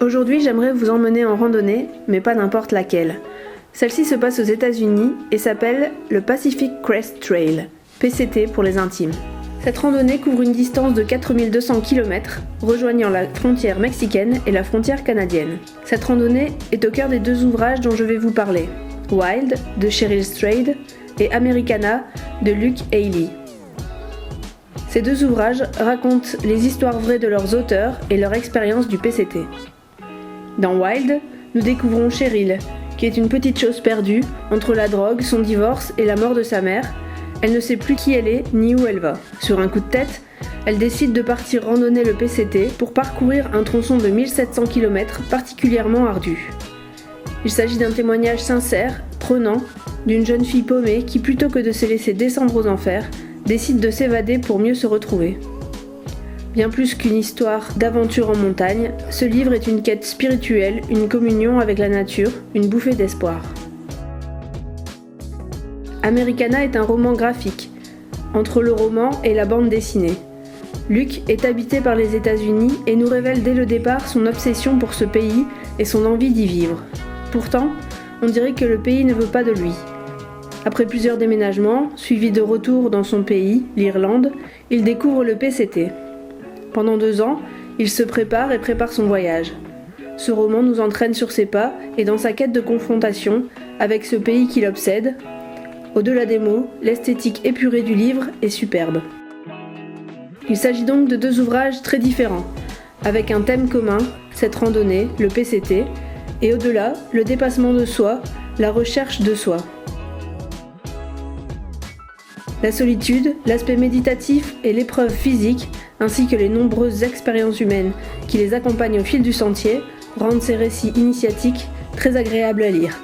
Aujourd'hui, j'aimerais vous emmener en randonnée, mais pas n'importe laquelle. Celle-ci se passe aux États-Unis et s'appelle le Pacific Crest Trail, PCT pour les intimes. Cette randonnée couvre une distance de 4200 km, rejoignant la frontière mexicaine et la frontière canadienne. Cette randonnée est au cœur des deux ouvrages dont je vais vous parler, Wild de Cheryl Strayed et Americana de Luke Haley. Ces deux ouvrages racontent les histoires vraies de leurs auteurs et leur expérience du PCT. Dans Wild, nous découvrons Cheryl, qui est une petite chose perdue entre la drogue, son divorce et la mort de sa mère. Elle ne sait plus qui elle est ni où elle va. Sur un coup de tête, elle décide de partir randonner le PCT pour parcourir un tronçon de 1700 km particulièrement ardu. Il s'agit d'un témoignage sincère, prenant, d'une jeune fille paumée qui, plutôt que de se laisser descendre aux enfers, décide de s'évader pour mieux se retrouver. Bien plus qu'une histoire d'aventure en montagne, ce livre est une quête spirituelle, une communion avec la nature, une bouffée d'espoir. Americana est un roman graphique, entre le roman et la bande dessinée. Luke est habité par les États-Unis et nous révèle dès le départ son obsession pour ce pays et son envie d'y vivre. Pourtant, on dirait que le pays ne veut pas de lui. Après plusieurs déménagements, suivis de retour dans son pays, l'Irlande, il découvre le PCT. Pendant 2 ans, il se prépare et prépare son voyage. Ce roman nous entraîne sur ses pas et dans sa quête de confrontation avec ce pays qui l'obsède. Au-delà des mots, l'esthétique épurée du livre est superbe. Il s'agit donc de 2 ouvrages très différents, avec un thème commun, cette randonnée, le PCT, et au-delà, le dépassement de soi, la recherche de soi. La solitude, l'aspect méditatif et l'épreuve physique, ainsi que les nombreuses expériences humaines qui les accompagnent au fil du sentier, rendent ces récits initiatiques très agréables à lire.